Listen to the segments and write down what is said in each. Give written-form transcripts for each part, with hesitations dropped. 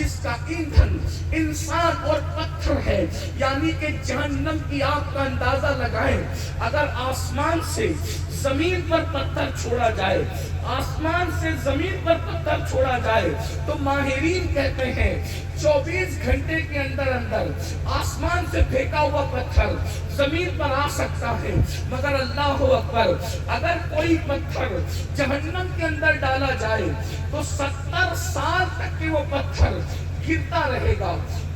جس کا ایندھن انسان اور پتھر ہے، یعنی کہ جہنم کی آگ کا اندازہ لگائیں، اگر آسمان سے زمین پر پتھر چھوڑا جائے، آسمان سے زمین پر پتھر چھوڑا جائے تو ماہرین کہتے ہیں 24 گھنٹے کے اندر اندر آسمان سے پھینکا ہوا پتھر زمین پر آ سکتا ہے، مگر اللہ اکبر، اگر کوئی پتھر جہنم کے اندر ڈالا جائے تو 70 سال تک کہ وہ پتھر گرتا رہے گا،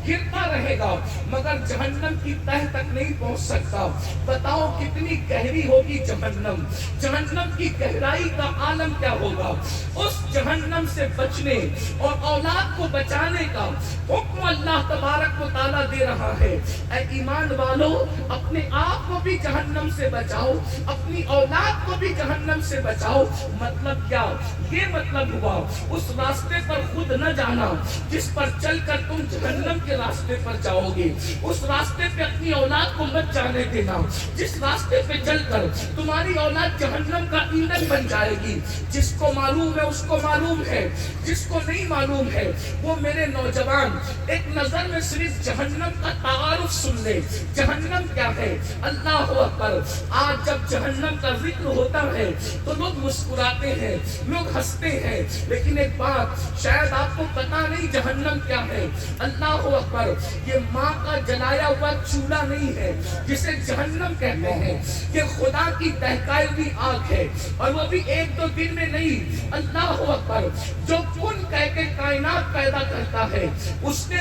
گرتا رہے گا، مگر جہنم کی تہ تک نہیں پہنچ سکتا۔ بتاؤ کتنی گہری ہوگی جہنم، جہنم کی گہرائی کا عالم کیا ہوگا۔ اس جہنم سے بچنے اور اولاد کو بچانے کا حکم اللہ تبارک و تعالیٰ دے رہا ہے۔ اے ایمان والو، اپنے آپ کو بھی جہنم سے بچاؤ، اپنی اولاد کو بھی جہنم سے بچاؤ۔ مطلب کیا؟ یہ مطلب ہوا اس راستے پر خود نہ جانا جس پر چل کر تم جہنم کے راستے پر جاؤ گے، اس راستے پہ اپنی اولاد کو مت جانے دینا جس راستے پہ چل کر تمہاری اولاد جہنم کا ایندھن بن جائے گی۔ جس کو معلوم ہے اس کو معلوم ہے، جس کو نہیں معلوم ہے وہ میرے نوجوان ایک نظر میں صرف جہنم کا تعارف سن لے۔ جہنم کیا ہے؟ اللہ اکبر، آج جب جہنم کا ذکر ہوتا ہے تو لوگ مسکراتے ہیں، لوگ ہنستے ہیں، لیکن ایک بات شاید آپ کو پتا نہیں جہنم کیا ہے۔ اللہ اکبر، یہ ماں کا جلایا ہوا چولہا نہیں ہے جسے جہنم کہتے ہیں، یہ خدا کی دہکائی ہوئی آگ ہے، اور وہ بھی ایک دو دن میں نہیں۔ اللہ اکبر، جو کن کہہ کے کائنات پیدا کرتا ہے اس نے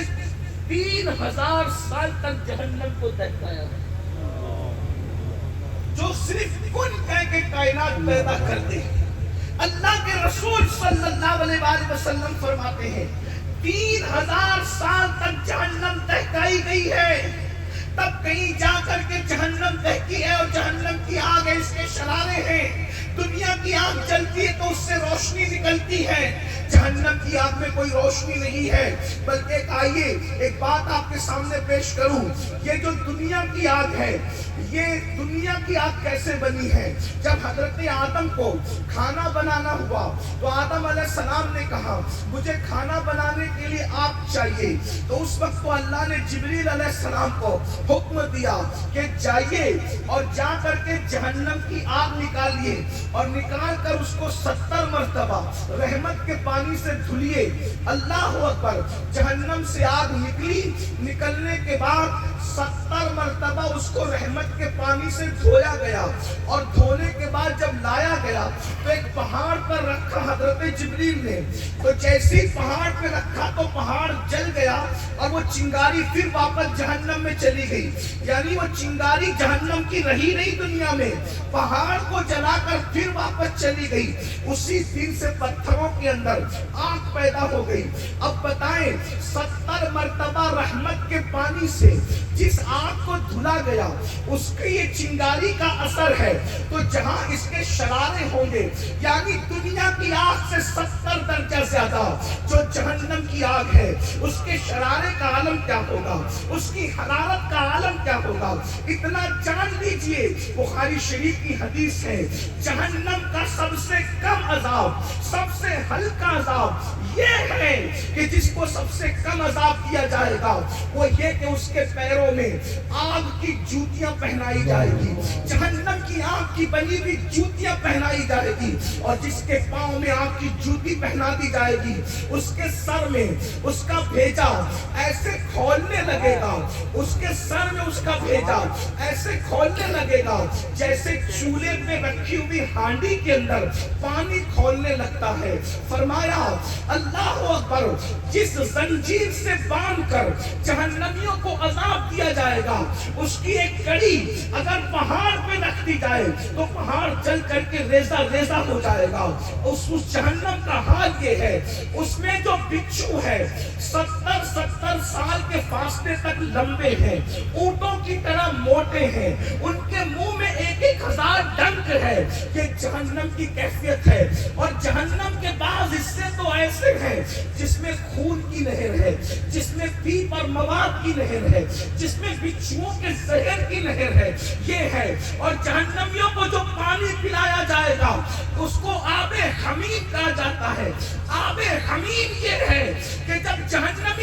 3000 سال تک جہنم کو دہکایا ہے۔ جو صرف کن کہہ کے کائنات پیدا کرتے ہیں، اللہ کے رسول صلی اللہ علیہ وآلہ وسلم فرماتے ہیں 3000 سال تک جہنم دہکائی گئی ہے، تب کہیں جا کر کے جہنم دہکی ہے، اور جہنم کی آگ ہے، اس کے شرارے ہیں۔ دنیا کی آگ جلتی ہے تو اس سے روشنی نکلتی ہے، جہنم کی آگ میں کوئی روشنی نہیں ہے۔ بلکہ آئیے ایک بات آپ کے سامنے پیش کروں، یہ جو دنیا کی آگ ہے، یہ دنیا کی آگ کیسے بنی ہے؟ جب حضرت آدم کو کھانا بنانا ہوا تو آدم علیہ السلام نے کہا مجھے کھانا بنانے کے لیے آگ چاہیے، تو اس وقت تو اللہ نے جبریل علیہ السلام کو حکم دیا کہ جائیے اور جا کر کے جہنم کی آگ نکالیے، اور نکال کر اس کو 70 مرتبہ رحمت کے پانی سے دھلیے۔ اللہ اکبر، جہنم سے آگ نکلی، نکلنے کے بعد 70 مرتبہ اس کو رحمت کے پانی سے دھویا گیا، اور دھونے کے بعد جب لایا گیا تو ایک پہاڑ پر رکھا حضرت جبریل نے، تو جیسے ہی پہاڑ پہ رکھا تو پہاڑ جل گیا، اور وہ چنگاری پھر واپس جہنم میں چلی گئی۔ یعنی وہ چنگاری جہنم کی رہی نہیں دنیا میں، پہاڑ کو جلا کر پھر واپس چلی گئی۔ اسی دن سے پتھروں کے اندر آگ پیدا ہو گئی۔ اب بتائیں 70 مرتبہ رحمت کے پانی سے جس آگ کو دھلا گیا اس کی یہ چنگاری کا اثر ہے، تو جہاں اس کے شرارے ہوں گے، یعنی دنیا کی آگ سے 70 درجہ زیادہ جو جہنم کی آگ ہے، اس کے شرارے کا عالم کیا ہوگا، اس کی حرارت کا عالم کیا ہوگا۔ اتنا جان لیجئے، بخاری شریف کی حدیث ہے، جہنم کا سب سے کم عذاب، سب سے ہلکا عذاب یہ ہے کہ جس کو سب سے کم عذاب دیا جائے گا وہ یہ کہ اس کے پیروں میں آگ کی جوتیاں پہنائی جائے گی، جہنم کی آگ کی بنی ہوئی جوتیاں پہنائی جائے گی، اور جس کے پاؤں میں آگ کی جوتی پہنا دی جائے گی اس کے سر میں اس کا بھیجا ایسے کھولنے لگے گا، اس کے سر میں اس کا بھیجا ایسے کھولنے لگے گا جیسے چولہے پہ رکھی ہوئی ہانڈی کے اندر پانی کھولنے لگتا ہے۔ فرمایا اللہ اکبر، جس زنجیر سے باندھ کر جہنمیوں کو عذاب دیا جائے گا اس کی ایک کڑی اگر پہاڑ پہ رکھ دی جائے تو پہاڑ جل کر کے ریزہ ریزہ ہو جائے گا۔ اس جہنم کا حال یہ ہے، اس میں جو بچھو ہے 70 سال کے فاصلے تک لمبے ہیں، اونٹوں کی طرح موٹے ہیں، ان کے منہ میں 1000 ڈنک ہے۔ یہ جہنم کی کیفیت ہے، اور جہنم کے بعض حصے تو ایسے ہیں جس میں خون کی نہر ہے، جس میں پیپ اور مواد کی نہر ہے، جس میں بچھوؤں کے زہر کی نہر ہے، یہ ہے۔ اور جہنمیوں کو جو پانی پلایا جائے گا اس کو آب حمیم کہا جاتا ہے۔ آب حمیم یہ ہے کہ جب جہنمی